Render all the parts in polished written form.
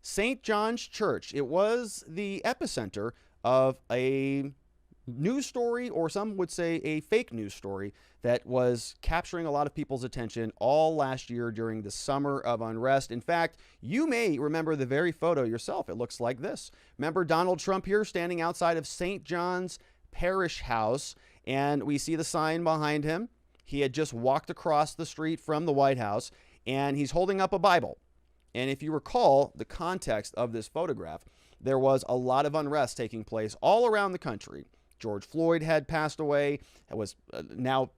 St. John's Church. It was the epicenter of a news story, or some would say a fake news story, that was capturing a lot of people's attention all last year during the summer of unrest. In fact, you may remember the very photo yourself. It looks like this. Remember Donald Trump here standing outside of St. John's Parish House, and we see the sign behind him. He had just walked across the street from the White House, and he's holding up a Bible. And if you recall the context of this photograph, there was a lot of unrest taking place all around the country. George Floyd had passed away, was now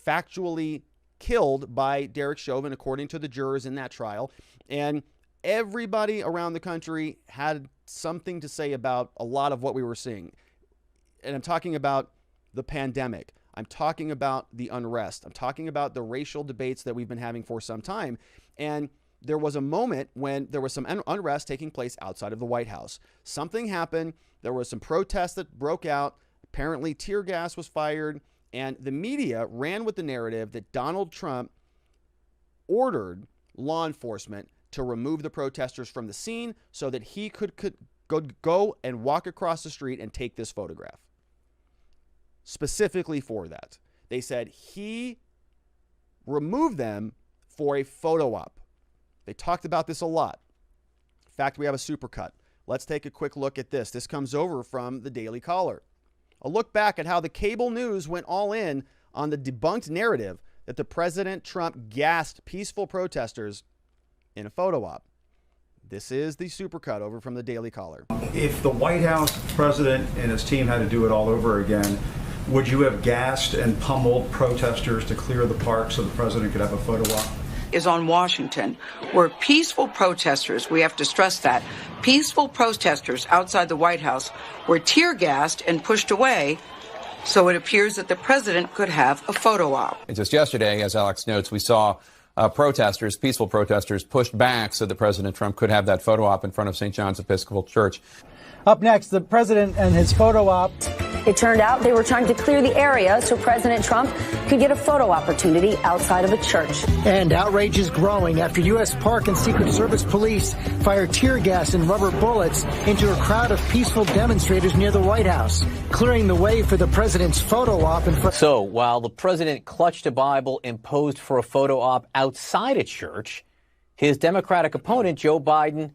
factually killed by Derek Chauvin, according to the jurors in that trial. And everybody around the country had something to say about a lot of what we were seeing. And I'm talking about the pandemic. I'm talking about the unrest. I'm talking about the racial debates that we've been having for some time. And there was a moment when there was some unrest taking place outside of the White House. Something happened. There was some protests that broke out. Apparently, tear gas was fired. And the media ran with the narrative that Donald Trump ordered law enforcement to remove the protesters from the scene so that he could go and walk across the street and take this photograph. Specifically for that, they said he removed them for a photo op. They talked about this a lot. In fact, we have a supercut. Let's take a quick look at this. This comes over from the DailyCaller. A look back at how the cable news went all in on the debunked narrative that the President Trump gassed peaceful protesters in a photo op. This is the supercut over from the DailyCaller. If the White House president and his team had to do it all over again, would you have gassed and pummeled protesters to clear the park so the president could have a photo op? Is on Washington, where peaceful protesters, we have to stress that, peaceful protesters outside the White House were tear gassed and pushed away, so it appears that the president could have a photo op. Just yesterday, as Alex notes, we saw protesters, peaceful protesters, pushed back so that President Trump could have that photo op in front of St. John's Episcopal Church. Up next, the president and his photo op. It turned out they were trying to clear the area so President Trump could get a photo opportunity outside of a church. And outrage is growing after U.S. Park and Secret Service police fired tear gas and rubber bullets into a crowd of peaceful demonstrators near the White House, clearing the way for the president's photo op in front. So while the president clutched a Bible and posed for a photo op outside a church, his Democratic opponent, Joe Biden,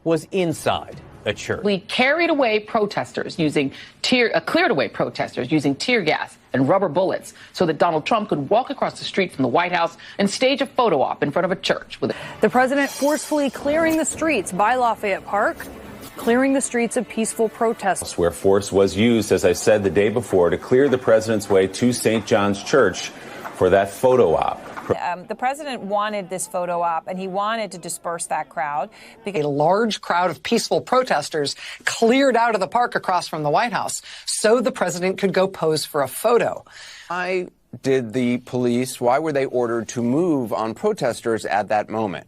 was inside a church. We carried away protesters cleared away protesters using tear gas and rubber bullets so that Donald Trump could walk across the street from the White House and stage a photo op in front of a church. The president forcefully clearing the streets by Lafayette Park, clearing the streets of peaceful protests. Where force was used, as I said the day before, to clear the president's way to St. John's Church for that photo op. The president wanted this photo op, and he wanted to disperse that crowd. A large crowd of peaceful protesters cleared out of the park across from the White House so the president could go pose for a photo. Why did the police, why were they ordered to move on protesters at that moment?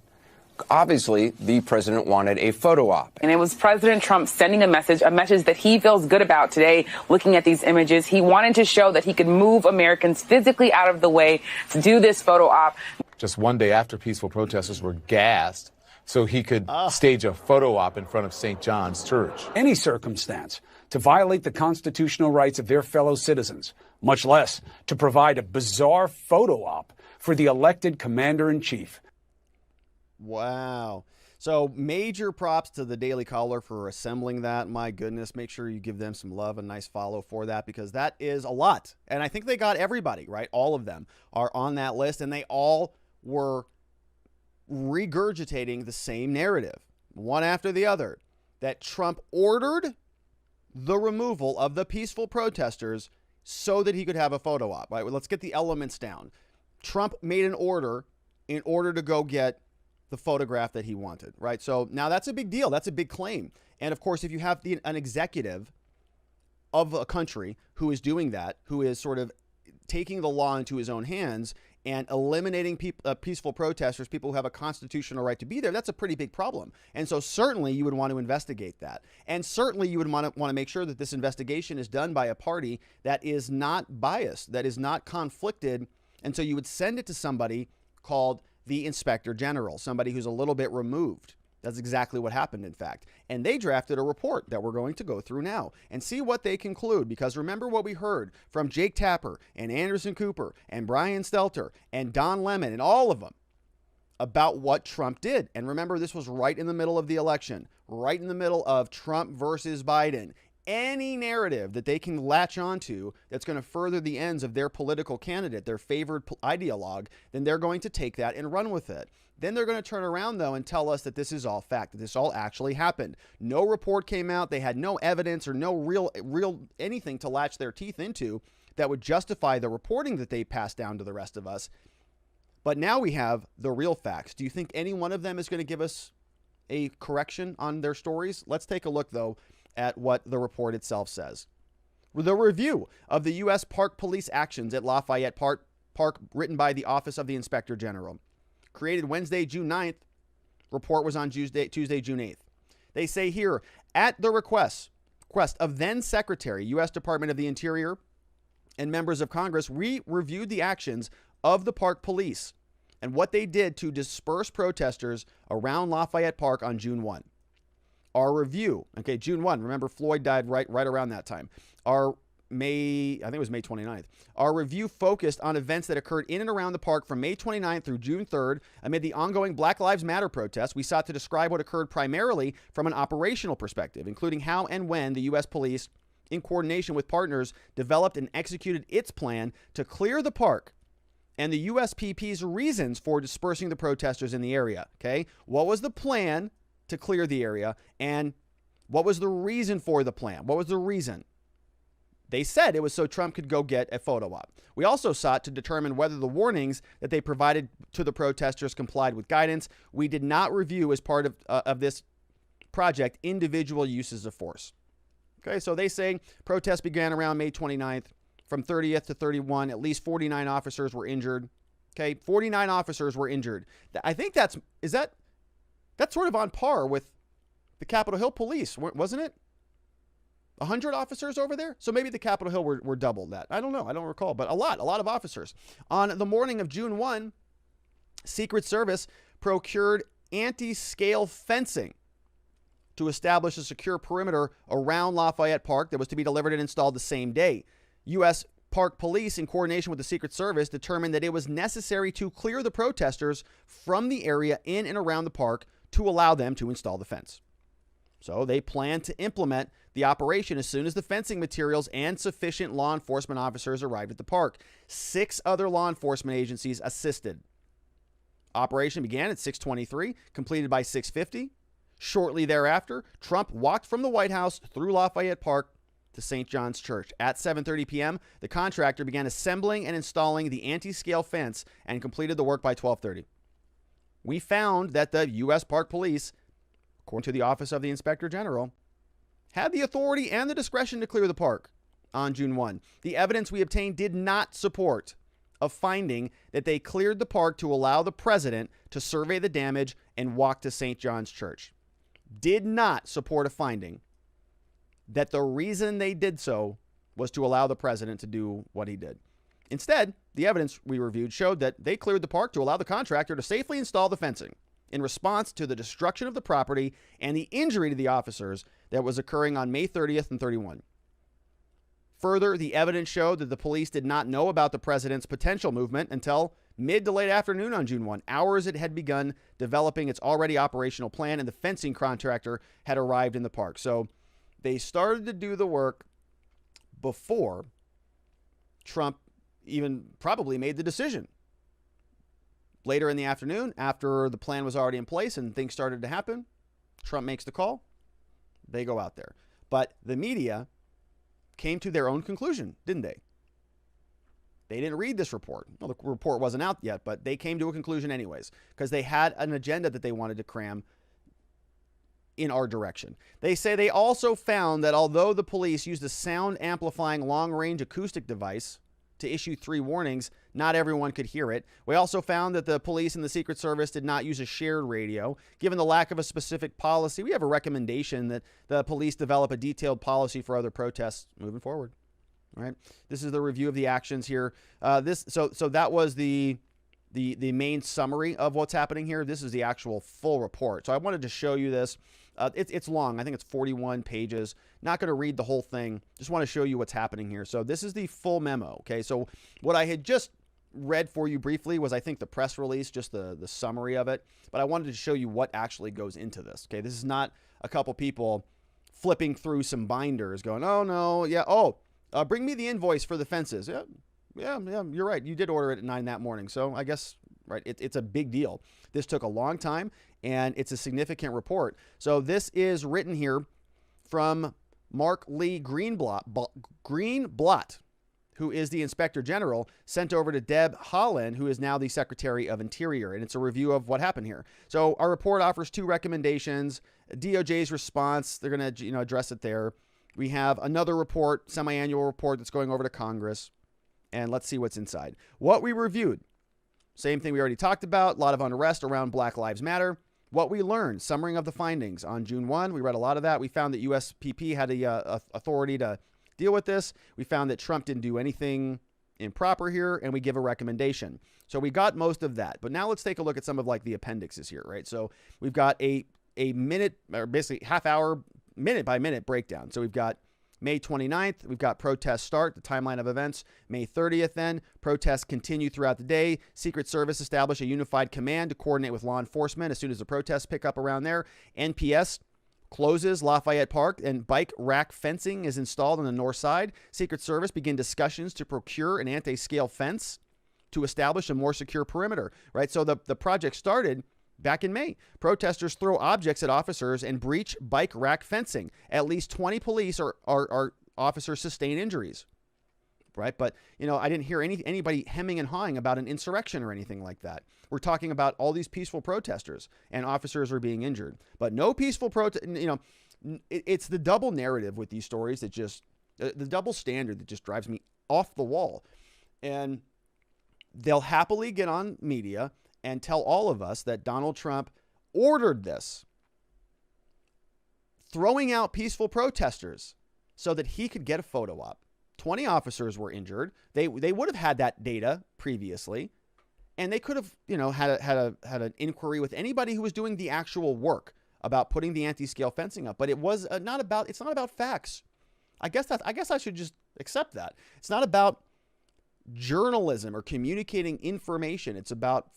Obviously, the president wanted a photo op. And it was President Trump sending a message that he feels good about today, looking at these images. He wanted to show that he could move Americans physically out of the way to do this photo op. Just one day after peaceful protesters were gassed, so he could stage a photo op in front of St. John's Church. Any circumstance to violate the constitutional rights of their fellow citizens, much less to provide a bizarre photo op for the elected commander-in-chief. Wow. So major props to the DailyCaller for assembling that. My goodness, make sure you give them some love, a nice follow for that, because that is a lot. And I think they got everybody, right? All of them are on that list, and they all were regurgitating the same narrative, one after the other, that Trump ordered the removal of the peaceful protesters so that he could have a photo op, right? Well, let's get the elements down. Trump made an order in order to go get the photograph that he wanted, right? So now that's a big deal. That's a big claim. And of course, if you have an executive of a country who is doing that, who is sort of taking the law into his own hands and eliminating peaceful protesters, people who have a constitutional right to be there, that's a pretty big problem. And so certainly you would want to investigate that. And certainly you would want to make sure that this investigation is done by a party that is not biased, that is not conflicted. And so you would send it to somebody called the Inspector General, somebody who's a little bit removed. That's exactly what happened, in fact. And they drafted a report that we're going to go through now and see what they conclude. Because remember what we heard from Jake Tapper and Anderson Cooper and Brian Stelter and Don Lemon and all of them about what Trump did. And remember, this was right in the middle of the election, right in the middle of Trump versus Biden. Any narrative that they can latch onto that's going to further the ends of their political candidate, their favored ideologue, then they're going to take that and run with it. Then they're going to turn around, though, and tell us that this is all fact, that this all actually happened. No report came out. They had no evidence or no real anything to latch their teeth into that would justify the reporting that they passed down to the rest of us. But now we have the real facts. Do you think any one of them is going to give us a correction on their stories? Let's take a look, though, at what the report itself says. The review of the U.S. Park Police actions at Lafayette Park, written by the Office of the Inspector General. Created Wednesday, June 9th. Report was on Tuesday, June 8th. They say here, at the request of then Secretary, U.S. Department of the Interior, and members of Congress, we reviewed the actions of the Park Police and what they did to disperse protesters around Lafayette Park on June 1. Our review, okay, June 1, remember Floyd died right around that time. I think it was May 29th. Our review focused on events that occurred in and around the park from May 29th through June 3rd. Amid the ongoing Black Lives Matter protests, we sought to describe what occurred primarily from an operational perspective, including how and when the U.S. police, in coordination with partners, developed and executed its plan to clear the park and the USPP's reasons for dispersing the protesters in the area, okay? What was the plan to clear the area, and what was the reason for the plan? What was the reason? They said it was so Trump could go get a photo op. We also sought to determine whether the warnings that they provided to the protesters complied with guidance. We did not review, as part of this project, individual uses of force. Okay, so they say protests began around May 29th. From 30th to 31, at least 49 officers were injured. Okay, 49 officers were injured. I think that's sort of on par with the Capitol Hill police, wasn't it? 100 officers over there? So maybe the Capitol Hill were double that. I don't know. I don't recall, but a lot of officers. On the morning of June 1, Secret Service procured anti-scale fencing to establish a secure perimeter around Lafayette Park that was to be delivered and installed the same day. U.S. Park Police, in coordination with the Secret Service, determined that it was necessary to clear the protesters from the area in and around the park to allow them to install the fence. So they planned to implement the operation as soon as the fencing materials and sufficient law enforcement officers arrived at the park. 6 other law enforcement agencies assisted. Operation began at 6:23, completed by 6:50. Shortly thereafter, Trump walked from the White House through Lafayette Park to St. John's Church. At 7:30 p.m., the contractor began assembling and installing the anti-scale fence and completed the work by 12:30. We found that the U.S. Park Police, according to the Office of the Inspector General, had the authority and the discretion to clear the park on June 1. The evidence we obtained did not support a finding that they cleared the park to allow the president to survey the damage and walk to St. John's Church. Did not support a finding that the reason they did so was to allow the president to do what he did. Instead, the evidence we reviewed showed that they cleared the park to allow the contractor to safely install the fencing in response to the destruction of the property and the injury to the officers that was occurring on May 30th and 31. Further, the evidence showed that the police did not know about the president's potential movement until mid to late afternoon on June 1, hours it had begun developing its already operational plan, and the fencing contractor had arrived in the park. So they started to do the work before Trump even probably made the decision. Later in the afternoon, after the plan was already in place and things started to happen, Trump makes the call. They go out there. But the media came to their own conclusion, didn't they? They didn't read this report. Well, the report wasn't out yet, but they came to a conclusion anyways, because they had an agenda that they wanted to cram in our direction. They say they also found that although the police used a sound amplifying long-range acoustic device to issue 3 warnings, not everyone could hear it. We also found that the police and the Secret Service did not use a shared radio. Given the lack of a specific policy, we have a recommendation that the police develop a detailed policy for other protests moving forward. All right. This is the review of the actions here. So that was the the main summary of what's happening here. This is the actual full report. So I wanted to show you this. It's long. I think it's 41 pages. Not going to read the whole thing. Just want to show you what's happening here. So this is the full memo. Okay. So what I had just read for you briefly was, I think, the press release, just the summary of it. But I wanted to show you what actually goes into this. Okay. This is not a couple people flipping through some binders going, oh no. Yeah. Oh, bring me the invoice for the fences. Yeah, you're right. You did order it at 9 that morning. So I guess, right, it's a big deal. This took a long time, and it's a significant report. So this is written here from Mark Lee Greenblatt, who is the Inspector General, sent over to Deb Haaland, who is now the Secretary of Interior. And it's a review of what happened here. So our report offers 2 recommendations. DOJ's response, they're going to address it there. We have another report, semi-annual report that's going over to Congress. And let's see what's inside. What we reviewed, same thing we already talked about, a lot of unrest around Black Lives Matter. What we learned, summary of the findings. On June 1, we read a lot of that. We found that USPP had the authority to deal with this. We found that Trump didn't do anything improper here, and we give a recommendation. So we got most of that. But now let's take a look at some of like the appendixes here, right? So we've got a minute, or basically half hour, minute by minute breakdown. So we've got May 29th, we've got protests start, the timeline of events. May 30th then, protests continue throughout the day. Secret Service establish a unified command to coordinate with law enforcement as soon as the protests pick up around there. NPS closes Lafayette Park and bike rack fencing is installed on the north side. Secret Service begin discussions to procure an anti-scale fence to establish a more secure perimeter, right? So the project started back in May. Protesters throw objects at officers and breach bike rack fencing. At least 20 police or officers sustain injuries, right? But, I didn't hear anybody hemming and hawing about an insurrection or anything like that. We're talking about all these peaceful protesters and officers are being injured. But no peaceful protest, it's the double narrative with these stories that just, the double standard that just drives me off the wall. And they'll happily get on media and tell all of us that Donald Trump ordered this, throwing out peaceful protesters so that he could get a photo op. 20 officers were injured. They would have had that data previously, and they could have, had an inquiry with anybody who was doing the actual work about putting the anti-scale fencing up. But it was it's not about facts. I guess I should just accept that. It's not about journalism or communicating information. It's about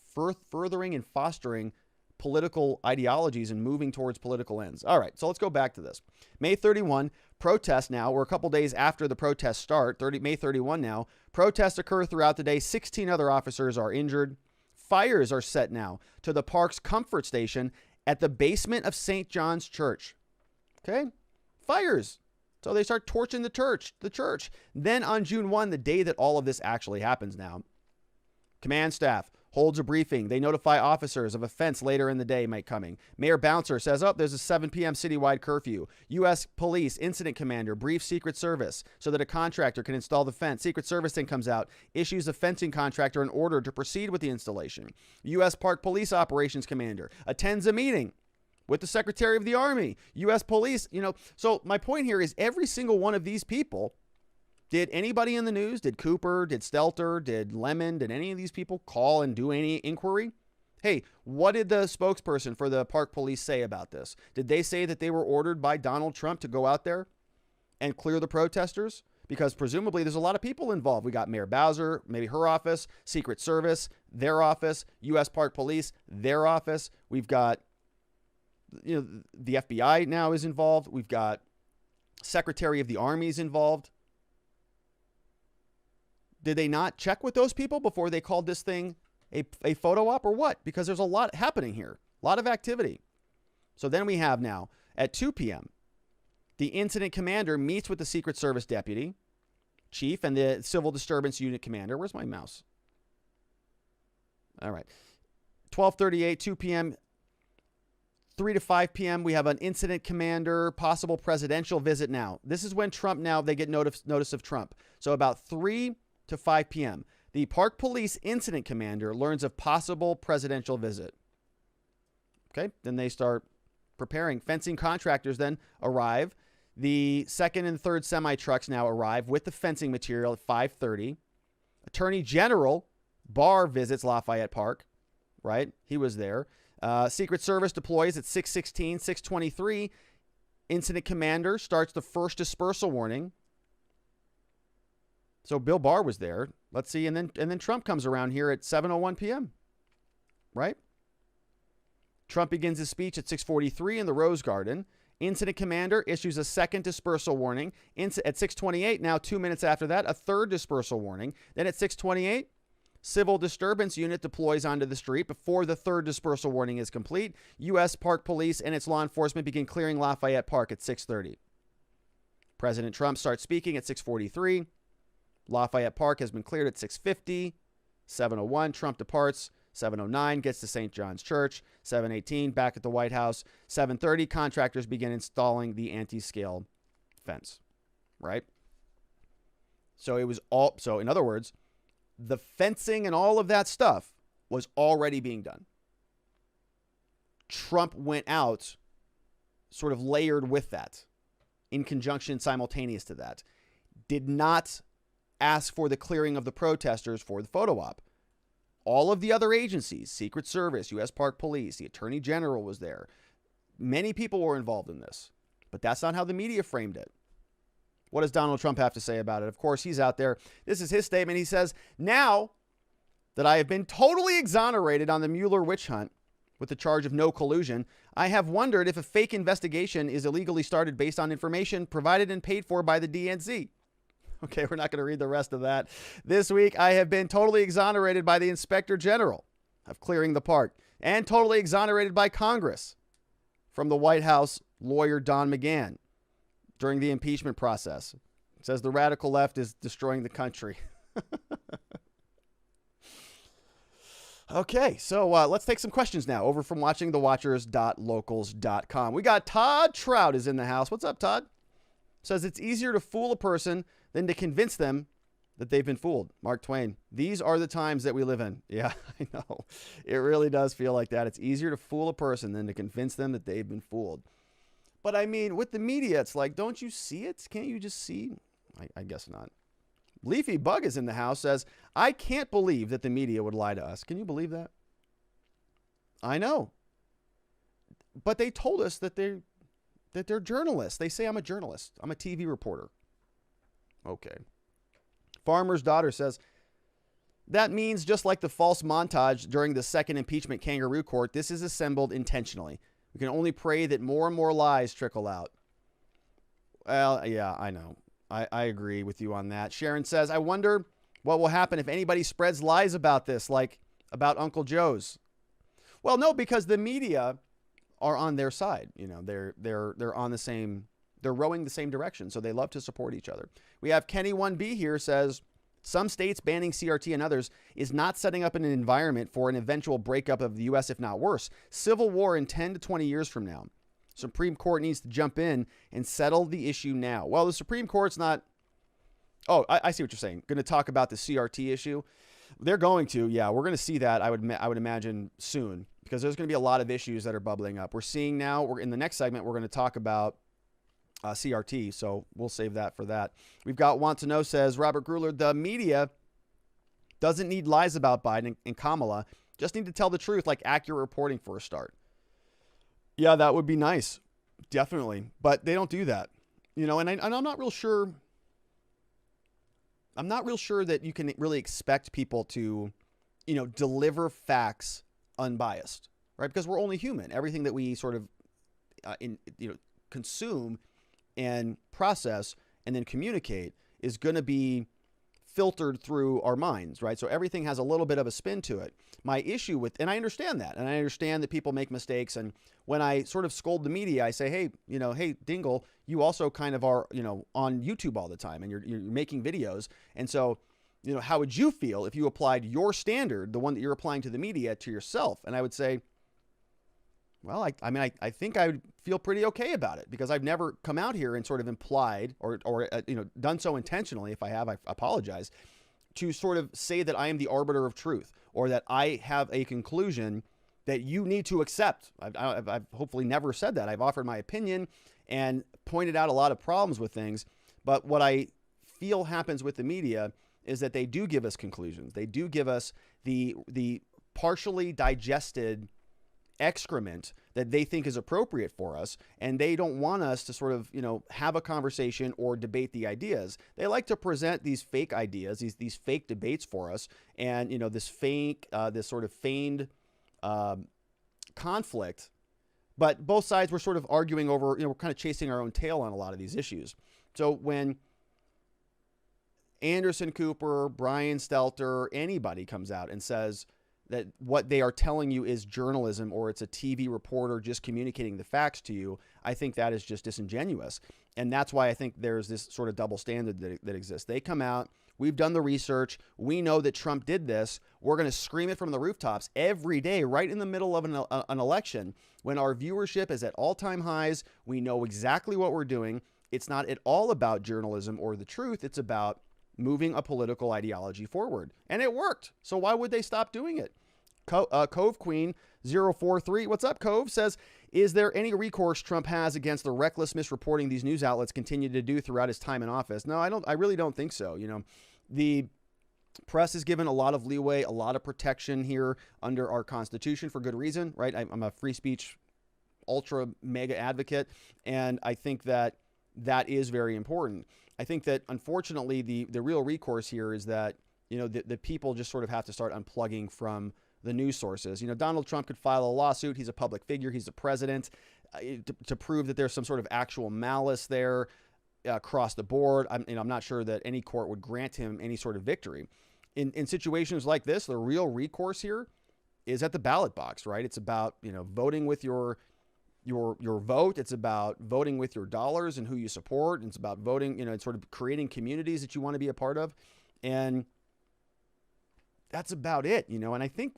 furthering and fostering political ideologies and moving towards political ends. All right, so let's go back to this. May 31, protests now. We're a couple days after the protests start. May 31 now. Protests occur throughout the day. 16 other officers are injured. Fires are set now to the park's comfort station at the basement of St. John's Church. Okay? Fires. So they start torching the church. Then on June 1, the day that all of this actually happens now, command staff holds a briefing. They notify officers of offense later in the day might coming. Mayor Bouncer says, there's a 7 p.m. citywide curfew. U.S. Police Incident Commander briefs Secret Service so that a contractor can install the fence. Secret Service then comes out, issues a fencing contractor an order to proceed with the installation. U.S. Park Police Operations Commander attends a meeting with the Secretary of the Army, U.S. Police, So my point here is every single one of these people, did anybody in the news, did Cooper, did Stelter, did Lemon, did any of these people call and do any inquiry? Hey, what did the spokesperson for the park police say about this? Did they say that they were ordered by Donald Trump to go out there and clear the protesters? Because presumably there's a lot of people involved. We got Mayor Bowser, maybe her office, Secret Service, their office, U.S. Park Police, their office. We've got the FBI now is involved. We've got Secretary of the Army is involved. Did they not check with those people before they called this thing a photo op or what? Because there's a lot happening here, a lot of activity. So then we have now at 2 p.m., the incident commander meets with the Secret Service deputy chief and the civil disturbance unit commander. Where's my mouse? All right. 12:38, 2 p.m., 3 to 5 p.m., we have an incident commander, possible presidential visit now. This is when they get notice of Trump. So about 3 to 5 p.m., the park police incident commander learns of possible presidential visit. Okay, then they start preparing. Fencing contractors then arrive. The second and third semi-trucks now arrive with the fencing material at 5:30. Attorney General Barr visits Lafayette Park, right? He was there. Secret Service deploys at 6:16, 6:23. Incident commander starts the first dispersal warning. So Bill Barr was there. Let's see. And then Trump comes around here at 7:01 p.m., right? Trump begins his speech at 6:43 in the Rose Garden. Incident commander issues a second dispersal warning. At 6:28, now 2 minutes after that, a third dispersal warning. Then at 6:28, civil disturbance unit deploys onto the street. Before the third dispersal warning is complete, U.S. Park Police and its law enforcement begin clearing Lafayette Park at 6:30. President Trump starts speaking at 6:43. Lafayette Park has been cleared at 6:50. 7:01, Trump departs. 7:09, gets to St. John's Church. 7:18, back at the White House. 7:30, contractors begin installing the anti-scale fence, right? So it was all, so in other words, the fencing and all of that stuff was already being done. Trump went out sort of layered with that, in conjunction, simultaneous to that. Did not ask for the clearing of the protesters for the photo op. All of the other agencies, Secret Service, U.S. Park Police, the Attorney General was there. Many people were involved in this, but that's not how the media framed it. What does Donald Trump have to say about it? Of course, he's out there. This is his statement. He says, now that I have been totally exonerated on the Mueller witch hunt with the charge of no collusion, I have wondered if a fake investigation is illegally started based on information provided and paid for by the DNC. Okay, we're not going to read the rest of that. This week, I have been totally exonerated by the Inspector General of clearing the park and totally exonerated by Congress from the White House lawyer Don McGahn during the impeachment process. It says the radical left is destroying the country. Okay, so let's take some questions now over from watchingthewatchers.locals.com. We got Todd Trout is in the house. What's up, Todd? Says it's easier to fool a person than to convince them that they've been fooled. Mark Twain. These are the times that we live in. Yeah, I know. It really does feel like that. It's easier to fool a person than to convince them that they've been fooled. But I mean, with the media, it's like, don't you see it? Can't you just see? I guess not. Leafy Bug is in the house, says, I can't believe that the media would lie to us. Can you believe that? I know. But they told us that they're journalists. They say I'm a journalist. I'm a TV reporter. Okay. Farmer's Daughter says, that means just like the false montage during the second impeachment kangaroo court, this is assembled intentionally. We can only pray that more and more lies trickle out. Well, yeah, I know. I agree with you on that. Sharon says, I wonder what will happen if anybody spreads lies about this, like about Uncle Joe's. Well, no, because the media are on their side. You know, they're on the same, they're rowing the same direction. So they love to support each other. We have Kenny 1B here says, some states banning CRT and others is not setting up an environment for an eventual breakup of the U.S., if not worse. Civil war in 10 to 20 years from now. Supreme Court needs to jump in and settle the issue now. Well, the Supreme Court's not... Oh, I see what you're saying. Going to talk about the CRT issue. They're going to, yeah. We're going to see that, I would imagine, soon. Because there's going to be a lot of issues that are bubbling up. We're seeing now, in the next segment, we're going to talk about CRT. So we'll save that for that. We've got Want to Know says, Robert Gruler, the media doesn't need lies about Biden and Kamala. Just need to tell the truth, like accurate reporting for a start. Yeah, that would be nice. Definitely. But they don't do that. You know, and I'm not real sure. I'm not real sure that you can really expect people to, you know, deliver facts unbiased, right? Because we're only human. Everything that we sort of, consume and process and then communicate is going to be filtered through our minds, right? So everything has a little bit of a spin to it. My issue with, and I understand that, and I understand that people make mistakes. And when I sort of scold the media, I say, hey, hey, Dingle, you also kind of are, on YouTube all the time, and you're making videos. And so, how would you feel if you applied your standard, the one that you're applying to the media, to yourself? And I would say, well, I think I would feel pretty okay about it, because I've never come out here and sort of implied or done so intentionally. If I have, I apologize, to sort of say that I am the arbiter of truth, or that I have a conclusion that you need to accept. I've hopefully never said that. I've offered my opinion and pointed out a lot of problems with things. But what I feel happens with the media is that they do give us conclusions. They do give us the partially digested excrement that they think is appropriate for us, and they don't want us to sort of, have a conversation or debate the ideas. They like to present these fake ideas, these fake debates for us, and this sort of feigned conflict. But both sides were sort of arguing over, we're kind of chasing our own tail on a lot of these issues. So when Anderson Cooper, Brian Stelter, anybody comes out and says that what they are telling you is journalism, or it's a TV reporter just communicating the facts to you, I think that is just disingenuous. And that's why I think there's this sort of double standard that exists. They come out, we've done the research, we know that Trump did this, we're going to scream it from the rooftops every day, right in the middle of an election, when our viewership is at all-time highs. We know exactly what we're doing. It's not at all about journalism or the truth. It's about moving a political ideology forward. And it worked. So why would they stop doing it? Cove Queen 043, what's up, Cove? Says, is there any recourse Trump has against the reckless misreporting these news outlets continue to do throughout his time in office? No, I really don't think so. The press is given a lot of leeway, a lot of protection here under our Constitution for good reason, right? I'm a free speech ultra mega advocate, and I think that is very important. I think that, unfortunately, the real recourse here is that, the people just sort of have to start unplugging from the news sources. Donald Trump could file a lawsuit. He's a public figure. He's the president, to prove that there's some sort of actual malice there across the board. I'm not sure that any court would grant him any sort of victory. In situations like this, the real recourse here is at the ballot box, right? It's about, voting with your vote. It's about voting with your dollars and who you support. And it's about voting, it's sort of creating communities that you want to be a part of. And that's about it, and I think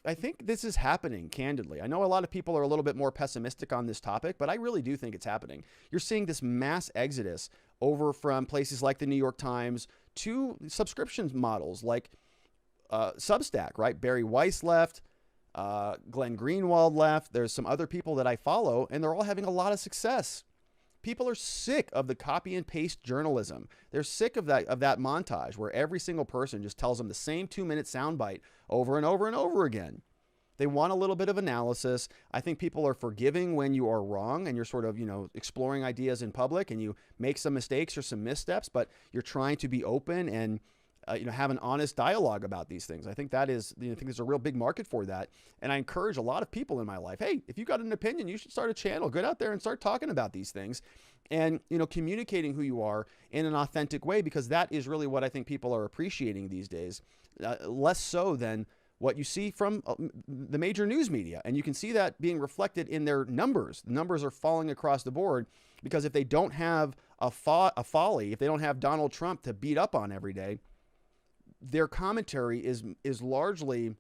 this is happening, candidly. I know a lot of people are a little bit more pessimistic on this topic, but I really do think it's happening. You're seeing this mass exodus over from places like the New York Times to subscription models like Substack, right? Barry Weiss left, Glenn Greenwald left. There's some other people that I follow, and they're all having a lot of success. People are sick of the copy and paste journalism. They're sick of that montage where every single person just tells them the same 2-minute soundbite over and over and over again. They want a little bit of analysis. I think people are forgiving when you are wrong and you're sort of, exploring ideas in public and you make some mistakes or some missteps, but you're trying to be open and have an honest dialogue about these things. I think I think there's a real big market for that. And I encourage a lot of people in my life, hey, if you got an opinion, you should start a channel. Get out there and start talking about these things and, communicating who you are in an authentic way, because that is really what I think people are appreciating these days, less so than what you see from the major news media. And you can see that being reflected in their numbers. The numbers are falling across the board because if they don't have a folly, if they don't have Donald Trump to beat up on every day, their commentary is largely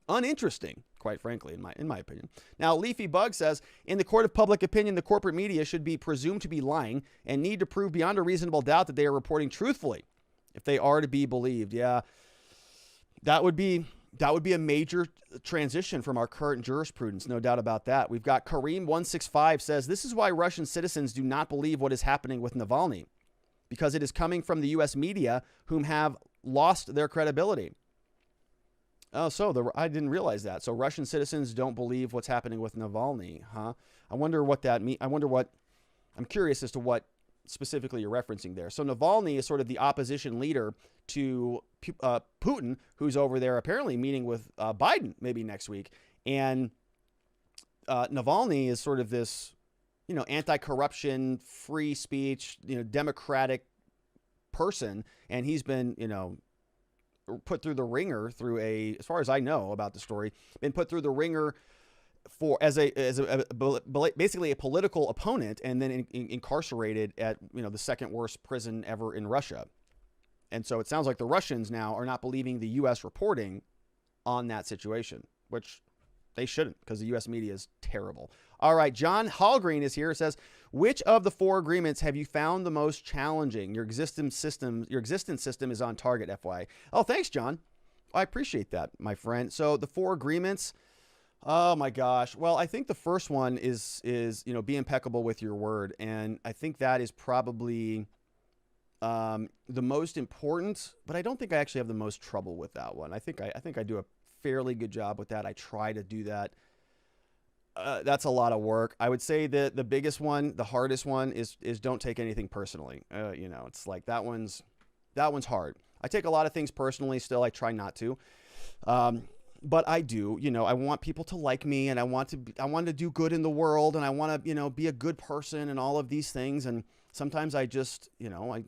uninteresting, quite frankly, in my opinion. Now, Leafy Bug says, in the court of public opinion, the corporate media should be presumed to be lying and need to prove beyond a reasonable doubt that they are reporting truthfully if they are to be believed. Yeah, that would be a major transition from our current jurisprudence, no doubt about that. We've got Kareem165 says, this is why Russian citizens do not believe what is happening with Navalny, because it is coming from the U.S. media, whom have lost their credibility. Oh, so I didn't realize that. So Russian citizens don't believe what's happening with Navalny, huh? I wonder what that means. I'm curious as to what specifically you're referencing there. So Navalny is sort of the opposition leader to Putin, who's over there apparently meeting with Biden maybe next week. And Navalny is sort of this, anti-corruption, free speech, democratic person, and he's been, put through the ringer as far as I know about the story, been put through the ringer as basically a political opponent, and then incarcerated at the second worst prison ever in Russia. And so it sounds like the Russians now are not believing the U.S. reporting on that situation, which they shouldn't, because the U.S. media is terrible. All right, John Hallgreen is here. Says, which of the 4 agreements have you found the most challenging? Your existence system is on target, FYI. Oh, thanks, John. I appreciate that, my friend. So the 4 agreements, oh my gosh. Well, I think the first one is be impeccable with your word. And I think that is probably the most important, but I don't think I actually have the most trouble with that one. I think I do a fairly good job with that. I try to do that. That's a lot of work. I would say that the biggest one, the hardest one is don't take anything personally. It's like that one's hard. I take a lot of things personally still. I try not to. But I do, I want people to like me, and I want to do good in the world, and I want to, be a good person and all of these things. And sometimes I just, my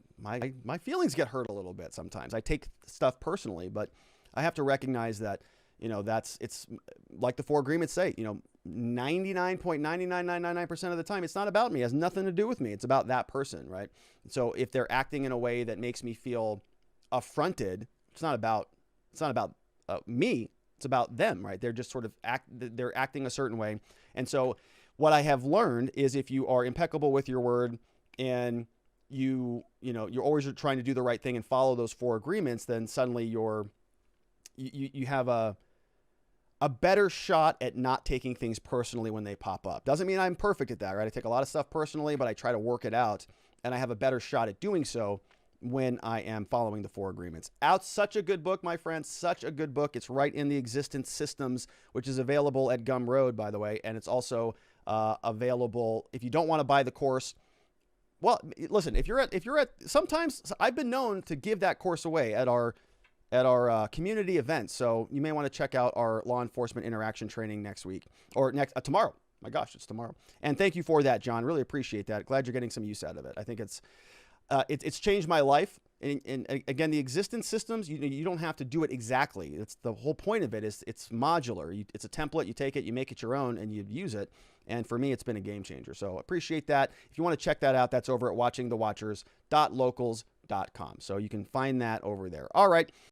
feelings get hurt a little bit. Sometimes I take stuff personally, but I have to recognize that, it's like the 4 agreements say, 99.99999% of the time, it's not about me. It has nothing to do with me. It's about that person. Right. So if they're acting in a way that makes me feel affronted, it's not about me. It's about them, right? They're just sort of they're acting a certain way. And so what I have learned is if you are impeccable with your word and you're always trying to do the right thing and follow those 4 agreements, then suddenly you have a better shot at not taking things personally when they pop up. Doesn't mean I'm perfect at that, right? I take a lot of stuff personally, but I try to work it out, and I have a better shot at doing so when I am following the 4 agreements. Such a good book, my friends, such a good book. It's right in the Existence Systems, which is available at Gumroad, by the way. And it's also available if you don't want to buy the course. Well, listen, if you're at, sometimes I've been known to give that course away at our community events. So you may want to check out our law enforcement interaction training next week or tomorrow. My gosh, it's tomorrow. And thank you for that, John. Really appreciate that. Glad you're getting some use out of it. I think it's changed my life. And again, the Existence Systems, you don't have to do it exactly. It's the whole point of it is it's modular. It's a template. You take it, you make it your own, and you use it. And for me, it's been a game changer. So appreciate that. If you want to check that out, that's over at watchingthewatchers.locals.com. So you can find that over there. All right.